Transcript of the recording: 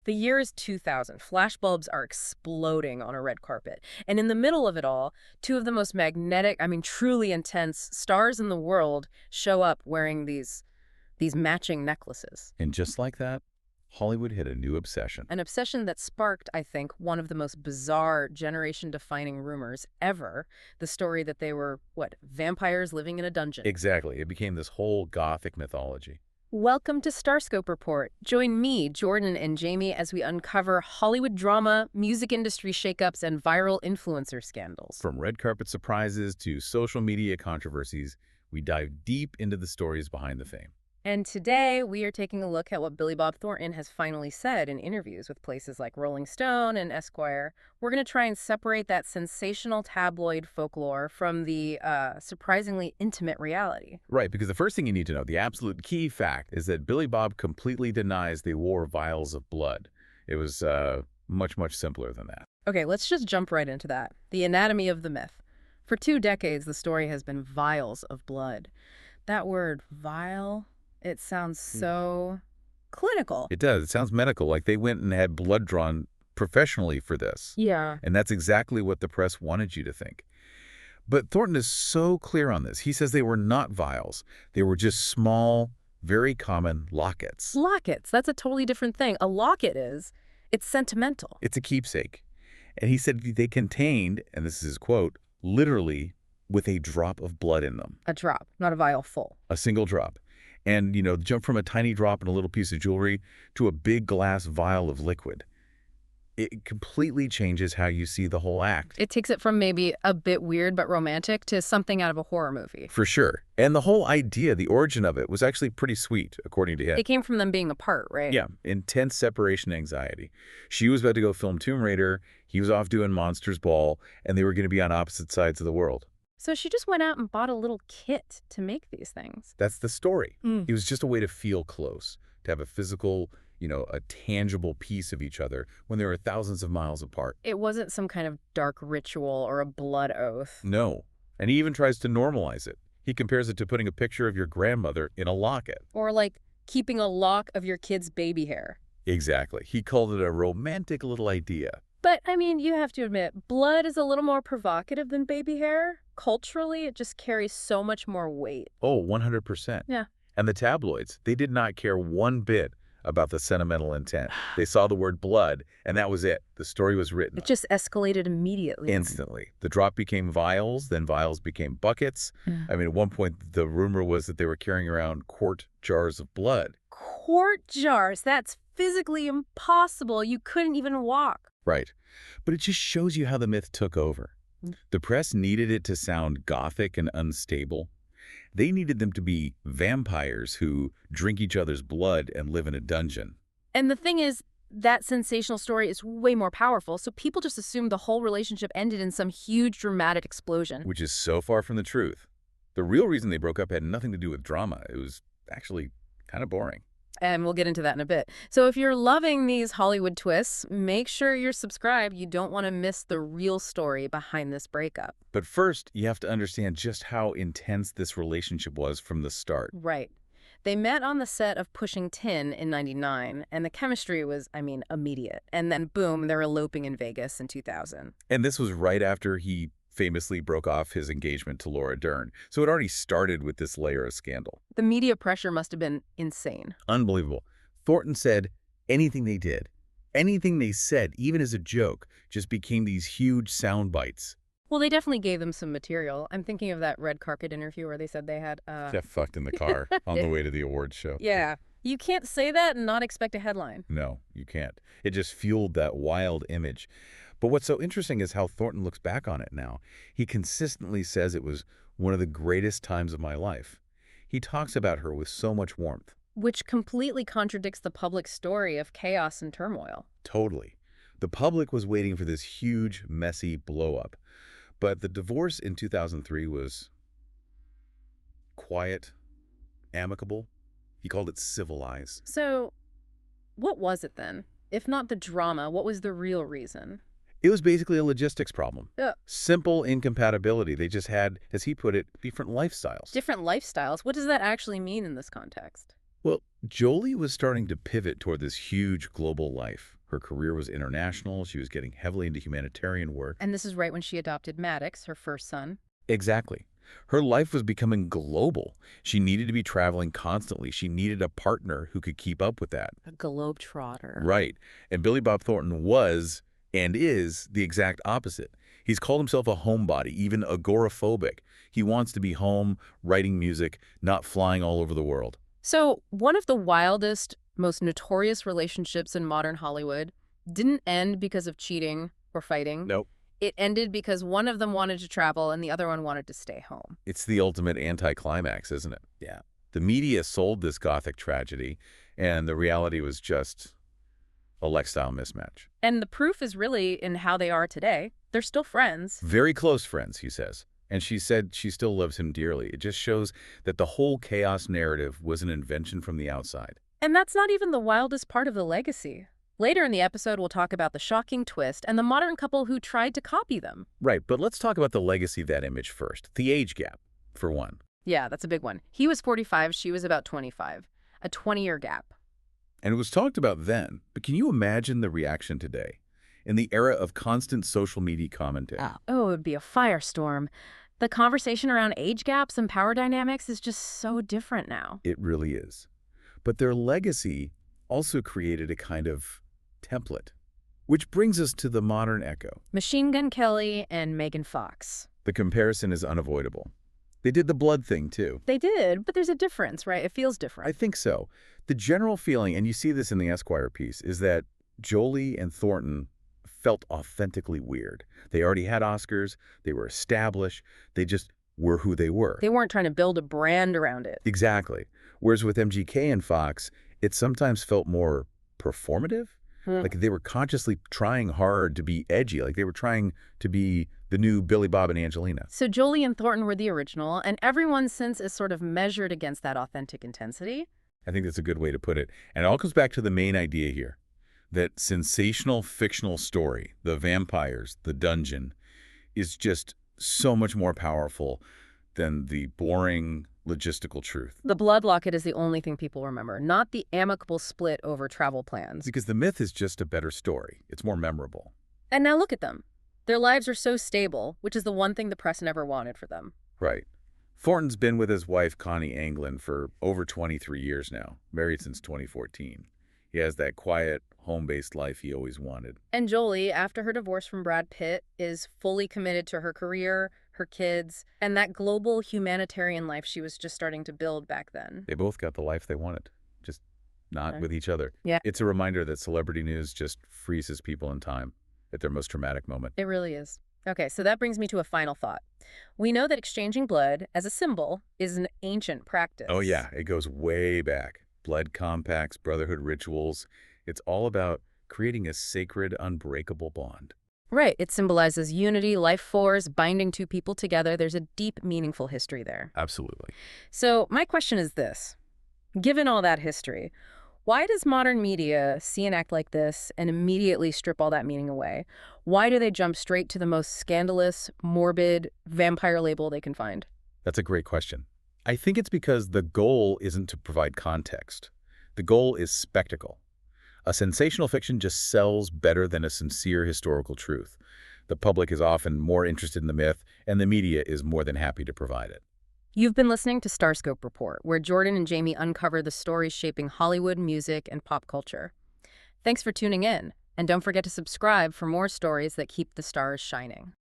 The year is 2000. Flashbulbs are exploding on a red carpet. And in the middle of it all, two of the most magnetic, truly intense stars in the world show up wearing these matching necklaces. And just like that, Hollywood hit a new obsession. An obsession that sparked, I think, one of the most bizarre generation-defining rumors ever. The story that they were, vampires living in a dungeon. Exactly. It became this whole gothic mythology. Welcome to Starscope Report. Join me, Jordan, and Jamie as we uncover Hollywood drama, music industry shakeups, and viral influencer scandals. From red carpet surprises to social media controversies, we dive deep into the stories behind the fame. And today, we are taking a look at what Billy Bob Thornton has finally said in interviews with places like Rolling Stone and Esquire. We're going to try and separate that sensational tabloid folklore from the surprisingly intimate reality. Right, because the first thing you need to know, the absolute key fact, is that Billy Bob completely denies they wore vials of blood. It was much, much simpler than that. Okay, let's just jump right into that. The anatomy of the myth. For 2 decades, the story has been vials of blood. That word, vial, it sounds so clinical. It does. It sounds medical, like they went and had blood drawn professionally for this. Yeah. And that's exactly what the press wanted you to think. But Thornton is so clear on this. He says they were not vials. They were just small, very common lockets. Lockets, that's a totally different thing. A locket it's sentimental. It's a keepsake. And he said they contained, and this is his quote, literally with a drop of blood in them. A drop, not a vial full. A single drop. And, jump from a tiny drop in a little piece of jewelry to a big glass vial of liquid. It completely changes how you see the whole act. It takes it from maybe a bit weird but romantic to something out of a horror movie. For sure. And the whole idea, the origin of it, was actually pretty sweet, according to him. It came from them being apart, right? Yeah, intense separation anxiety. She was about to go film Tomb Raider, he was off doing Monsters Ball, and they were going to be on opposite sides of the world. So she just went out and bought a little kit to make these things. That's the story. It was just a way to feel close, to have a physical, a tangible piece of each other when they were thousands of miles apart. It wasn't some kind of dark ritual or a blood oath. No. And he even tries to normalize it. He compares it to putting a picture of your grandmother in a locket. Or like keeping a lock of your kid's baby hair. Exactly. He called it a romantic little idea. But, you have to admit, blood is a little more provocative than baby hair. Culturally, it just carries so much more weight. Oh, 100%. Yeah. And the tabloids, they did not care one bit about the sentimental intent. They saw the word blood, and that was it. The story was written. It just escalated immediately. Instantly. The drop became vials, then vials became buckets. Yeah. At one point, the rumor was that they were carrying around quart jars of blood. Quart jars? That's physically impossible. You couldn't even walk. Right. But it just shows you how the myth took over. The press needed it to sound gothic and unstable. They needed them to be vampires who drink each other's blood and live in a dungeon. And the thing is, that sensational story is way more powerful, so people just assumed the whole relationship ended in some huge dramatic explosion. Which is so far from the truth. The real reason they broke up had nothing to do with drama. It was actually kind of boring. And we'll get into that in a bit. So if you're loving these Hollywood twists, make sure you're subscribed. You don't want to miss the real story behind this breakup. But first, you have to understand just how intense this relationship was from the start. Right. They met on the set of Pushing Tin in '99, and the chemistry was, immediate. And then, boom, they're eloping in Vegas in 2000. And this was right after he famously broke off his engagement to Laura Dern. So it already started with this layer of scandal. The media pressure must have been insane. Unbelievable. Thornton said anything they did, anything they said, even as a joke, just became these huge sound bites. Well, they definitely gave them some material. I'm thinking of that red carpet interview where they said they had... Jeff fucked in the car on the way to the awards show. Yeah. You can't say that and not expect a headline. No, you can't. It just fueled that wild image. But what's so interesting is how Thornton looks back on it now. He consistently says it was one of the greatest times of my life. He talks about her with so much warmth. Which completely contradicts the public story of chaos and turmoil. Totally. The public was waiting for this huge, messy blow-up. But the divorce in 2003 was quiet, amicable. He called it civilized. So, what was it then? If not the drama, what was the real reason? It was basically a logistics problem. Yeah. Simple incompatibility. They just had, as he put it, different lifestyles. Different lifestyles? What does that actually mean in this context? Well, Jolie was starting to pivot toward this huge global life. Her career was international. She was getting heavily into humanitarian work. And this is right when she adopted Maddox, her first son. Exactly. Her life was becoming global. She needed to be traveling constantly. She needed a partner who could keep up with that. A globetrotter. Right. And Billy Bob Thornton was and is the exact opposite. He's called himself a homebody, even agoraphobic. He wants to be home, writing music, not flying all over the world. So one of the wildest, most notorious relationships in modern Hollywood didn't end because of cheating or fighting. Nope. It ended because one of them wanted to travel and the other one wanted to stay home. It's the ultimate anticlimax, isn't it? Yeah. The media sold this gothic tragedy, and the reality was just a lifestyle mismatch. And the proof is really in how they are today. They're still friends. Very close friends, he says. And she said she still loves him dearly. It just shows that the whole chaos narrative was an invention from the outside. And that's not even the wildest part of the legacy. Later in the episode, we'll talk about the shocking twist and the modern couple who tried to copy them. Right, but let's talk about the legacy of that image first. The age gap, for one. Yeah, that's a big one. He was 45, she was about 25. A 20-year gap. And it was talked about then, but can you imagine the reaction today? In the era of constant social media commentary. Oh, it would be a firestorm. The conversation around age gaps and power dynamics is just so different now. It really is. But their legacy also created a kind of template, which brings us to the modern echo. Machine Gun Kelly and Megan Fox. The comparison is unavoidable. They did the blood thing, too. They did, but there's a difference, right? It feels different. I think so. The general feeling, and you see this in the Esquire piece, is that Jolie and Thornton felt authentically weird. They already had Oscars. They were established. They just were who they were. They weren't trying to build a brand around it. Exactly. Whereas with MGK and Fox, it sometimes felt more performative. Like they were consciously trying hard to be edgy. Like they were trying to be the new Billy Bob and Angelina. So Jolie and Thornton were the original, and everyone since is sort of measured against that authentic intensity. I think that's a good way to put it. And it all comes back to the main idea here, that sensational fictional story, the vampires, the dungeon, is just so much more powerful than the boring logistical truth. The blood locket is the only thing people remember, not the amicable split over travel plans. Because the myth is just a better story. It's more memorable. And now look at them. Their lives are so stable, which is the one thing the press never wanted for them. Right. Thornton's been with his wife, Connie Anglin, for over 23 years now, married since 2014. He has that quiet, home-based life he always wanted. And Jolie, after her divorce from Brad Pitt, is fully committed to her career, her kids, and that global humanitarian life she was just starting to build back then. They both got the life they wanted, just not with each other. Yeah. It's a reminder that celebrity news just freezes people in time at their most traumatic moment. It really is. Okay, so that brings me to a final thought. We know that exchanging blood as a symbol is an ancient practice. Oh yeah, it goes way back. Blood compacts, brotherhood rituals. It's all about creating a sacred, unbreakable bond. Right. It symbolizes unity, life force, binding two people together. There's a deep, meaningful history there. Absolutely. So my question is this. Given all that history, why does modern media see an act like this and immediately strip all that meaning away? Why do they jump straight to the most scandalous, morbid, vampire label they can find? That's a great question. I think it's because the goal isn't to provide context. The goal is spectacle. A sensational fiction just sells better than a sincere historical truth. The public is often more interested in the myth, and the media is more than happy to provide it. You've been listening to Starscope Report, where Jordan and Jamie uncover the stories shaping Hollywood, music, and pop culture. Thanks for tuning in, and don't forget to subscribe for more stories that keep the stars shining.